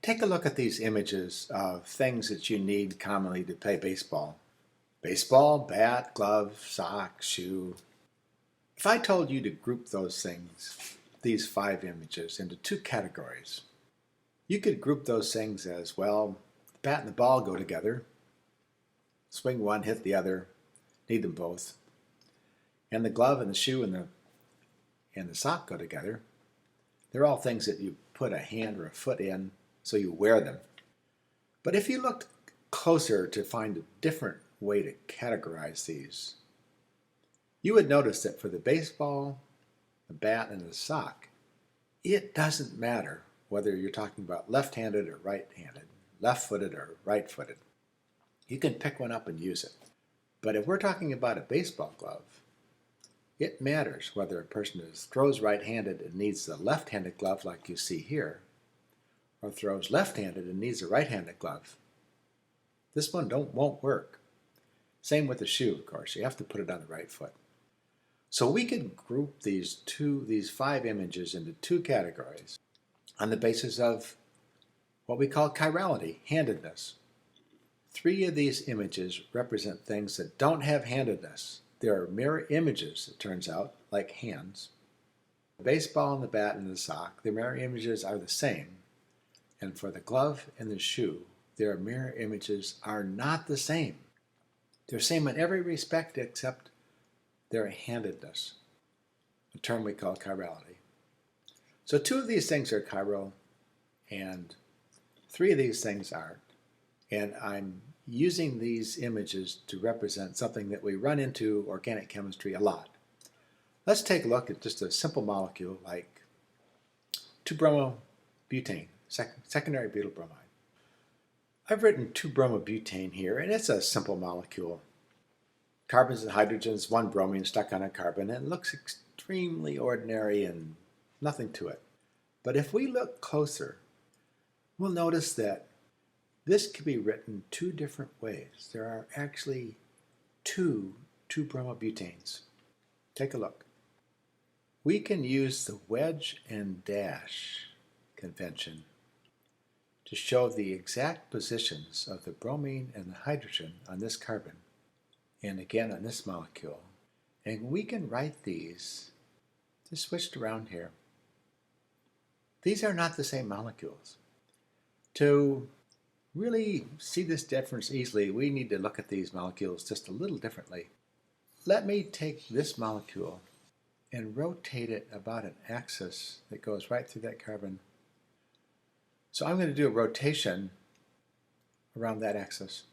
Take a look at these images of things that you need commonly to play baseball. Baseball, bat, glove, sock, shoe. If I told you to group those things, these 5 images, into 2 categories, you could group those things as, well, the bat and the ball go together. Swing one, hit the other, need them both. And the glove and the shoe and the sock go together. They're all things that you put a hand or a foot in, so you wear them. But if you looked closer to find a different way to categorize these, you would notice that for the baseball, the bat, and the sock, it doesn't matter whether you're talking about left-handed or right-handed, left-footed or right-footed. You can pick one up and use it. But if we're talking about a baseball glove, it matters whether a person throws right-handed and needs the left-handed glove like you see here, or throws left-handed and needs a right-handed glove. This one won't work. Same with the shoe, of course. You have to put it on the right foot. So we could group these 5 images into 2 categories on the basis of what we call chirality, handedness. 3 of these images represent things that don't have handedness. There are mirror images, it turns out, like hands. The baseball and the bat and the sock, the mirror images are the same. And for the glove and the shoe, their mirror images are not the same. They're the same in every respect except their handedness, a term we call chirality. So 2 of these things are chiral, and 3 of these things aren't. And I'm using these images to represent something that we run into organic chemistry a lot. Let's take a look at just a simple molecule like 2-bromobutane, secondary butyl bromide. I've written 2-bromobutane here, and it's a simple molecule. Carbons and hydrogens, 1 bromine stuck on a carbon, and it looks extremely ordinary and nothing to it. But if we look closer, we'll notice that this can be written 2 different ways. There are actually 2 2-bromobutanes. Take a look. We can use the wedge and dash convention to show the exact positions of the bromine and the hydrogen on this carbon, and again on this molecule. And we can write these, just switched around here. These are not the same molecules. To really see this difference easily, we need to look at these molecules just a little differently. Let me take this molecule and rotate it about an axis that goes right through that carbon. So I'm going to do a rotation around that axis.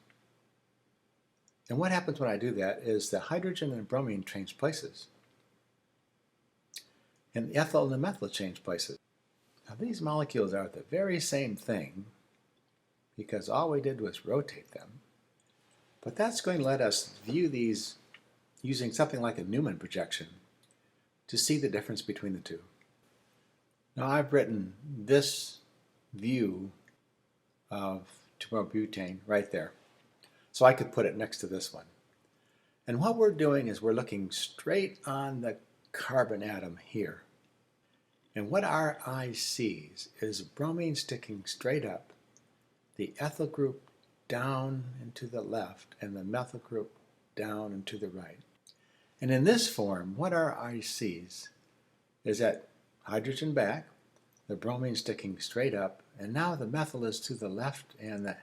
And what happens when I do that is the hydrogen and bromine change places. And the ethyl and the methyl change places. Now these molecules are the very same thing because all we did was rotate them. But that's going to let us view these using something like a Newman projection to see the difference between the 2. Now I've written this view of 2-bromobutane right there. So I could put it next to this one. And what we're doing is we're looking straight on the carbon atom here. And what our eye sees is bromine sticking straight up, the ethyl group down and to the left, and the methyl group down and to the right. And in this form, what our eye sees is that hydrogen back, the bromine sticking straight up, and now the methyl is to the left and the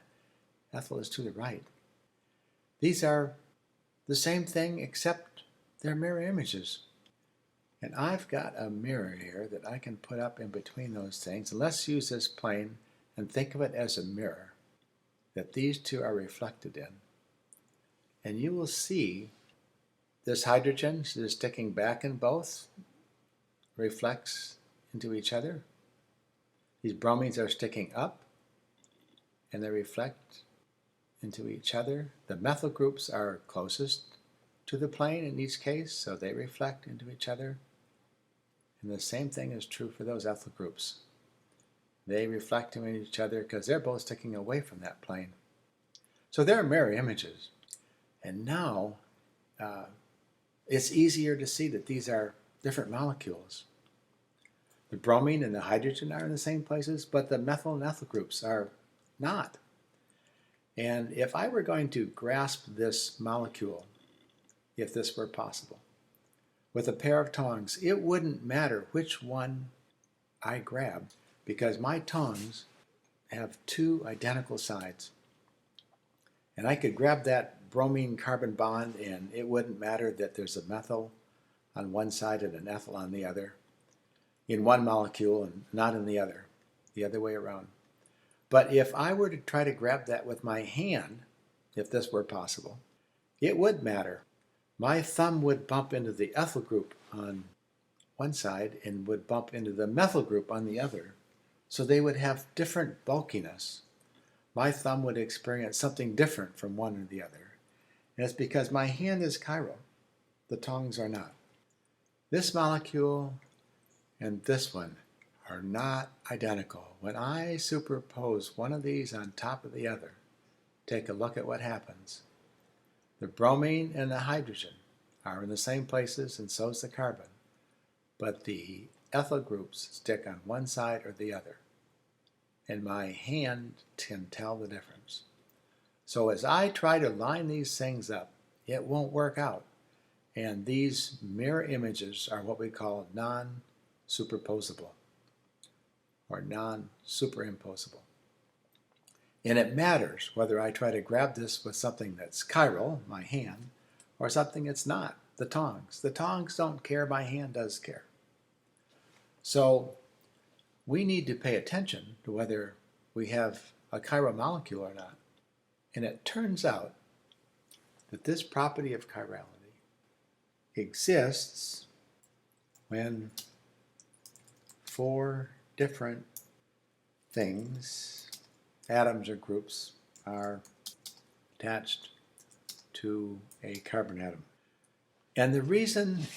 ethyl is to the right. These are the same thing except they're mirror images. And I've got a mirror here that I can put up in between those things. And let's use this plane and think of it as a mirror that these 2 are reflected in. And you will see this hydrogen that is sticking back in both reflects into each other. These bromines are sticking up and they reflect into each other. The methyl groups are closest to the plane in each case, so they reflect into each other. And the same thing is true for those ethyl groups. They reflect into each other because they're both sticking away from that plane. So they're mirror images. And now it's easier to see that these are different molecules. The bromine and the hydrogen are in the same places, but the methyl and ethyl groups are not. And if I were going to grasp this molecule, if this were possible, with a pair of tongs, it wouldn't matter which one I grabbed, because my tongs have two identical sides. And I could grab that bromine carbon bond, and it wouldn't matter that there's a methyl on one side and an ethyl on the other, in one molecule and not in the other way around. But if I were to try to grab that with my hand, if this were possible, it would matter. My thumb would bump into the ethyl group on one side and would bump into the methyl group on the other. So they would have different bulkiness. My thumb would experience something different from one or the other. And it's because my hand is chiral. The tongs are not. This molecule and this one are not identical. When I superpose one of these on top of the other, take a look at what happens. The bromine and the hydrogen are in the same places, and so is the carbon. But the ethyl groups stick on one side or the other. And my hand can tell the difference. So as I try to line these things up, it won't work out. And these mirror images are what we call non-superposable or non-superimposable. And it matters whether I try to grab this with something that's chiral, my hand, or something that's not, the tongs. The tongs don't care, my hand does care. So we need to pay attention to whether we have a chiral molecule or not. And it turns out that this property of chirality exists when four different things, atoms or groups, are attached to a carbon atom. And the reason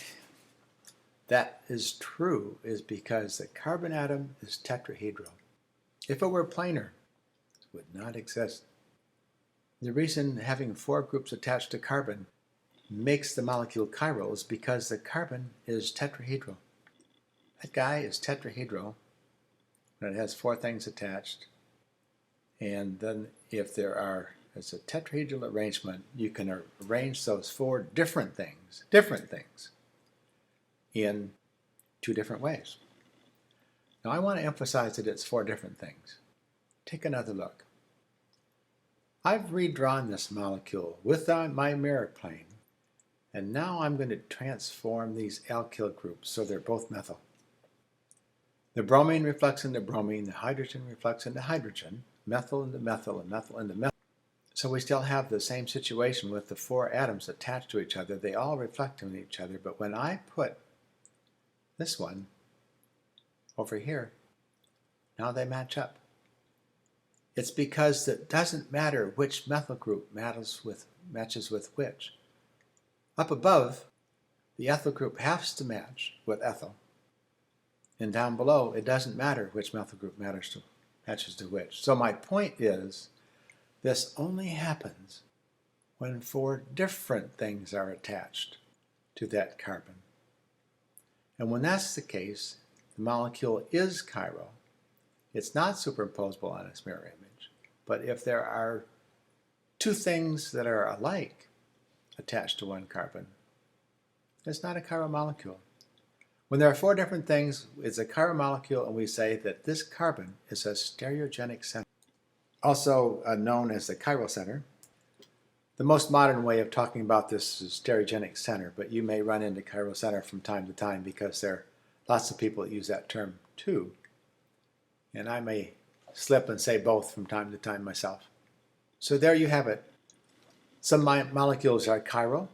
that is true is because the carbon atom is tetrahedral. If it were planar, it would not exist. The reason having four groups attached to carbon makes the molecule chiral is because the carbon is tetrahedral. That guy is tetrahedral, and it has four things attached. And then if it's a tetrahedral arrangement, you can arrange those four different things in two different ways. Now I want to emphasize that it's four different things. Take another look. I've redrawn this molecule with my mirror plane, and now I'm going to transform these alkyl groups so they're both methyl. The bromine reflects into bromine, the hydrogen reflects into hydrogen, methyl into methyl, and methyl into methyl. So we still have the same situation with the four atoms attached to each other. They all reflect on each other, but when I put this one over here, now they match up. It's because it doesn't matter which methyl group matches with which. Up above, the ethyl group has to match with ethyl. And down below, it doesn't matter which methyl group matches to which. So my point is, this only happens when four different things are attached to that carbon. And when that's the case, the molecule is chiral. It's not superimposable on its mirror image. But if there are two things that are alike attached to one carbon, it's not a chiral molecule. When there are four different things, it's a chiral molecule, and we say that this carbon is a stereogenic center, also known as the chiral center. The most modern way of talking about this is stereogenic center, but you may run into chiral center from time to time because there are lots of people that use that term too. And I may slip and say both from time to time myself. So there you have it. Some molecules are chiral.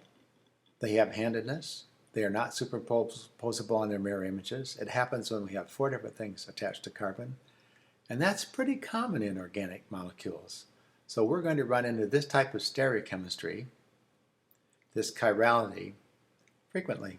They have handedness. They are not superimposable on their mirror images. It happens when we have four different things attached to carbon. And that's pretty common in organic molecules. So we're going to run into this type of stereochemistry, this chirality, frequently.